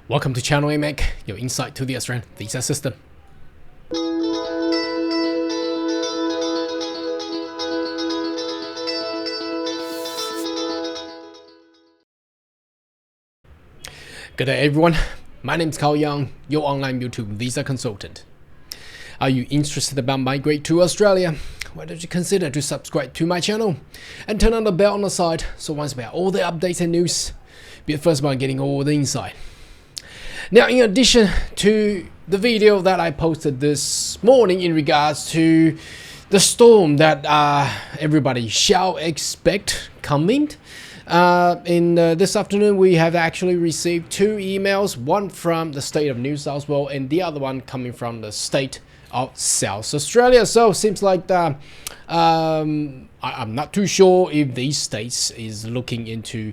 Welcome to Channel AMEC, your insight to the Australian visa system. Good day everyone, my name is Carl Young, your online YouTube visa consultant. Are you interested about migrate to Australia? Why don't you consider to subscribe to my channel and turn on the bell on the side so once we have all the updates and news, be the first one getting all the insight. Now, in addition to the video that I posted this morning in regards to the storm that everybody shall expect coming, this afternoon we have actually received two emails, one from the state of New South Wales and the other one coming from the state of South Australia. So seems like I'm not too sure if these states is looking into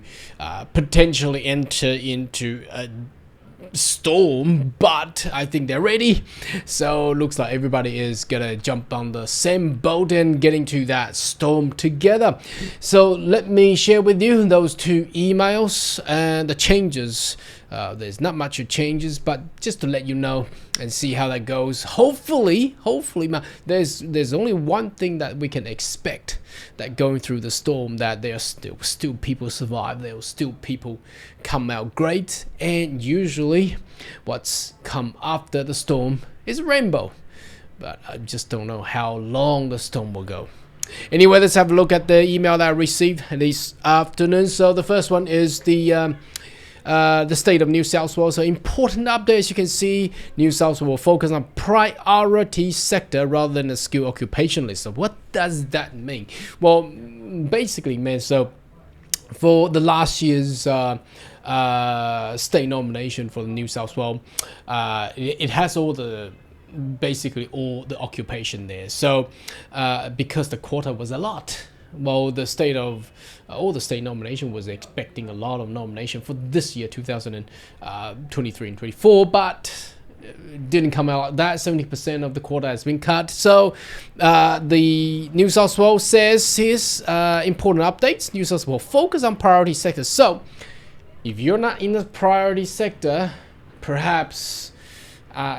potentially enter into a storm, but I think they're ready. So looks like everybody is gonna jump on the same boat and getting to that storm together. So let me share with you those two emails and the changes. There's not much of changes, but just to let you know and see how that goes. Hopefully there's only one thing that we can expect, that going through the storm, that there are still people survive, there will still people come out great, and usually what's come after the storm is a rainbow. But I just don't know how long the storm will go. Anyway, let's have a look at the email that I received this afternoon. So the first one is the state of New South Wales. So important updates. You can see New South Wales will focus on priority sector rather than a skill occupation list. So what does that mean? Well, basically, man, so for the last year's state nomination for the New South Wales, it has basically all the occupation there. So because the quota was a lot, well, the state of all the state nomination was expecting a lot of nomination for this year 2023 and 24, but it didn't come out like that. 70% of the quota has been cut. So the New South Wales says here's important updates. New South Wales focus on priority sectors. So if you're not in the priority sector, perhaps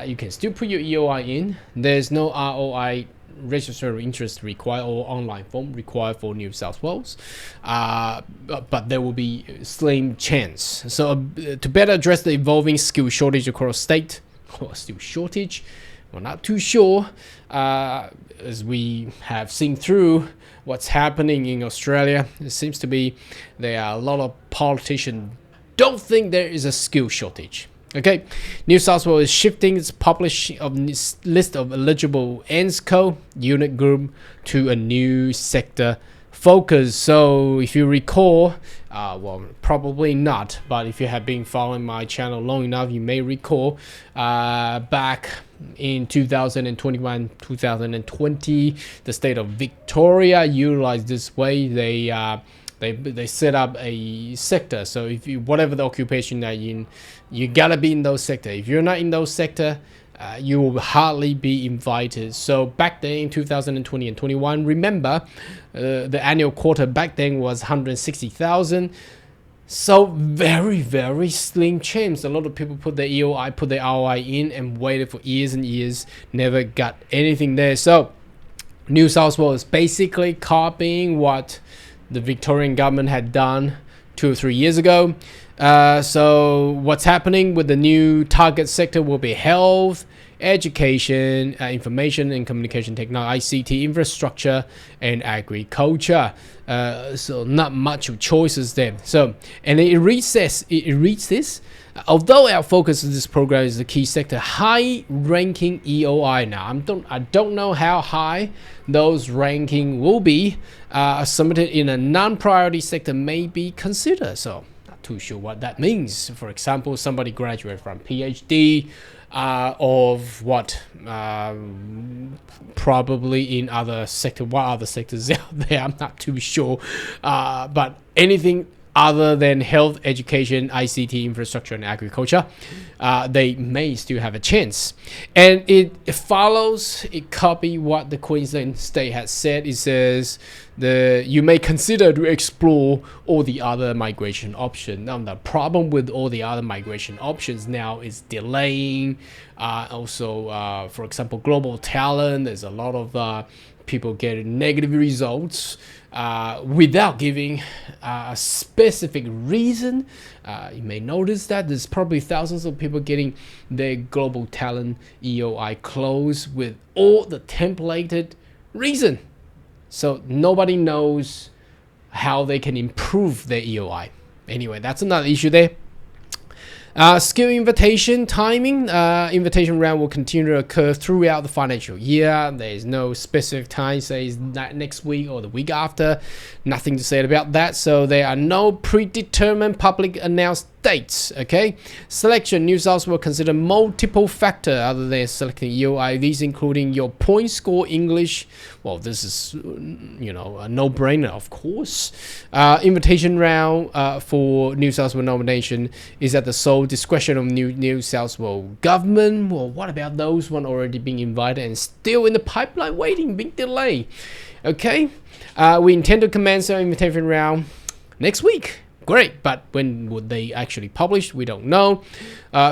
you can still put your EOI in. There's no ROI, registered interest required, or online form required for New South Wales, but there will be slim chance. So to better address the evolving skill shortage across state, or skill shortage, we're not too sure, as we have seen through what's happening in Australia. It seems to be there are a lot of politicians don't think there is a skill shortage. Okay, New South Wales is shifting its publishing of this list of eligible NSW unit group to a new sector focus. So if you recall, well, probably not, but if you have been following my channel long enough, you may recall back in 2021, 2020, the state of Victoria utilized this way. They set up a sector. So if you, whatever the occupation that you're in, you gotta be in those sector. If you're not in those sector, you will hardly be invited. So back then in 2020 and 21, remember the annual quota back then was 160,000. So very slim chance. A lot of people put their EOI, put their ROI in and waited for years and years, never got anything there. So New South Wales is basically copying what the Victorian government had done 2 or 3 years ago. So what's happening with the new target sector will be health, education, information and communication technology, ICT, infrastructure, and agriculture. So not much of choices there. So, and it reads this. Although our focus of this program is the key sector, high-ranking EOI. Now, I don't know how high those ranking will be. Submitted in a non-priority sector may be considered. So, not too sure what that means. For example, somebody graduated from PhD of what? Probably in other sector. What other sectors out there? I'm not too sure. But anything other than health, education, ICT, infrastructure, and agriculture, they may still have a chance. And it follows, it copy what the Queensland state has said. It says you may consider to explore all the other migration options. Now, the problem with all the other migration options now is delaying. Also, for example, global talent. There's a lot of people getting negative results without giving a specific reason. You may notice that there's probably thousands of people getting their global talent EOI closed with all the templated reason. So nobody knows how they can improve their EOI. Anyway, that's another issue there. Skill invitation timing. Invitation round will continue to occur throughout the financial year. There is no specific time, say it's next week or the week after. Nothing to say about that. So there are no predetermined public announced dates. Okay. Selection. New South Wales will consider multiple factors other than selecting EOI. These including your point score, English. Well, this is a no-brainer, of course. Invitation round for New South Wales nomination is at the sole discretion of New South Wales government. Well, what about those one already being invited and still in the pipeline waiting, big delay? Okay, we intend to commence our invitation round next week. Great, but when would they actually publish? We don't know.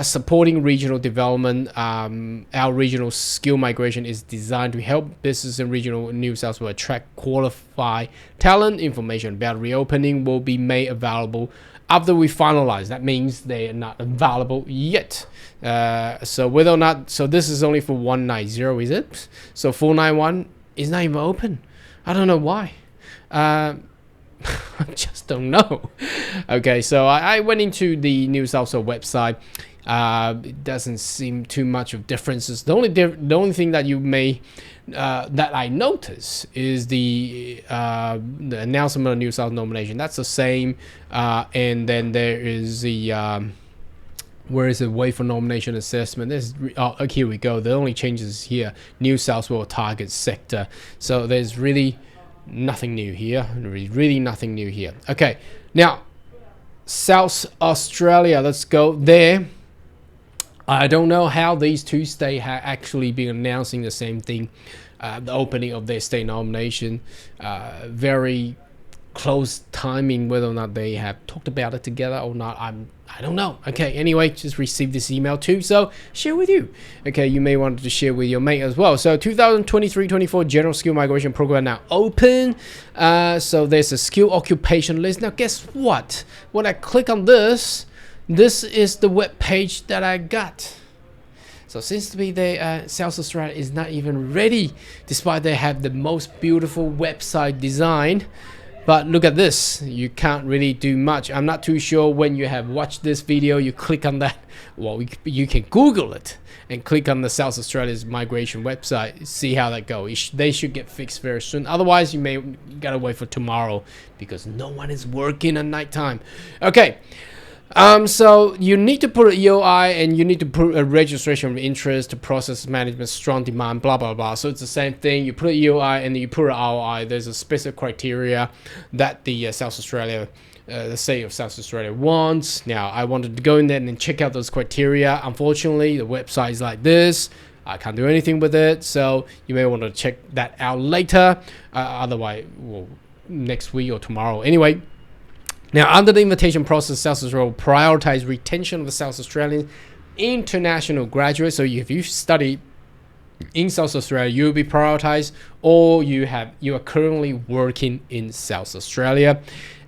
Supporting regional development. Our regional skill migration is designed to help business in regional New South Wales attract qualified talent. Information about reopening will be made available after we finalize. That means they are not available yet. So whether or not, so this is only for 190, is it? So 491 is not even open. I don't know why. I just don't know. Okay, so I went into the New South Wales website. It doesn't seem too much of differences. The only thing that you may that I notice is the announcement of New South Wales nomination. That's the same, and then there is the where is the way for nomination assessment? Here we go. The only changes here: New South Wales target sector. So there's really nothing new here. Really nothing new here. Okay, now South Australia. Let's go there. I don't know how these two states have actually been announcing the same thing. The opening of their state nomination. Very close timing, whether or not they have talked about it together or not, I don't know. Okay, anyway, just received this email too, so share with you. Okay, you may want to share with your mate as well. So 2023-24 General Skill Migration Program now open. So there's a skill occupation list. Now guess what? When I click on this is the web page that I got. So seems to be South Australia is not even ready, despite they have the most beautiful website design. But look at this, you can't really do much. I'm not too sure when you have watched this video, you click on that. Well, you can Google it and click on the South Australia's migration website, see how that goes. They should get fixed very soon. Otherwise, you gotta wait for tomorrow because no one is working at night time. Okay. So you need to put an EOI and you need to put a registration of interest to process management, strong demand, blah, blah, blah. So it's the same thing. You put an EOI and you put an ROI. There's a specific criteria that the South Australia, the state of South Australia wants. Now, I wanted to go in there and check out those criteria. Unfortunately, the website is like this. I can't do anything with it. So you may want to check that out later. Otherwise, well, next week or tomorrow. Anyway. Now, under the invitation process, South Australia will prioritize retention of the South Australian international graduates. So if you study in South Australia, you will be prioritized, or you are currently working in South Australia.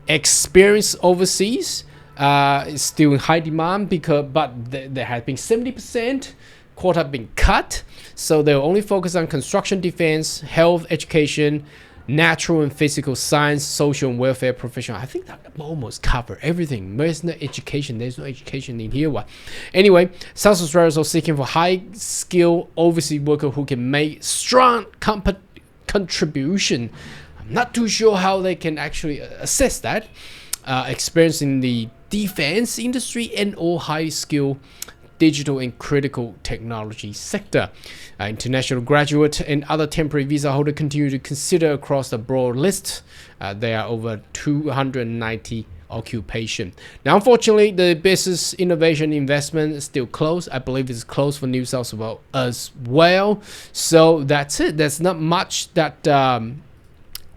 Experience overseas is still in high demand but there has been 70% quota been cut. So they'll only focus on construction, defense, health, education, natural and physical science, social and welfare professional. I think that almost cover everything. There's no education. There's no education in here. What? Anyway, South Australia is also seeking for high-skilled overseas worker who can make strong contribution. I'm not too sure how they can actually assess that. Experience in the defense industry and all high-skilled digital and critical technology sector. International graduate and other temporary visa holder continue to consider across the broad list. There are over 290 occupation. Now, unfortunately, the business innovation investment is still closed. I believe it's closed for New South Wales as well. So that's it. There's not much that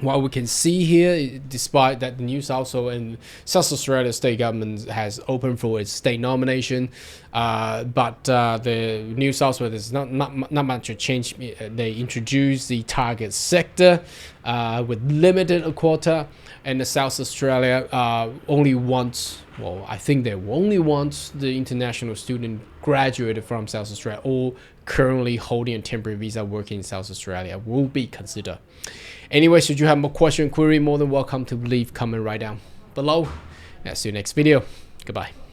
what we can see here, despite that the New South Wales and South Australia state government has opened for its state nomination, but the New South Wales is not much a change. They introduced the target sector with limited quota, and the South Australia only wants, well, I think they only want the international student graduated from South Australia or currently holding a temporary visa working in South Australia will be considered. Anyway, should you have more question, query, more than welcome to leave comment right down below. I'll see you next video. Goodbye.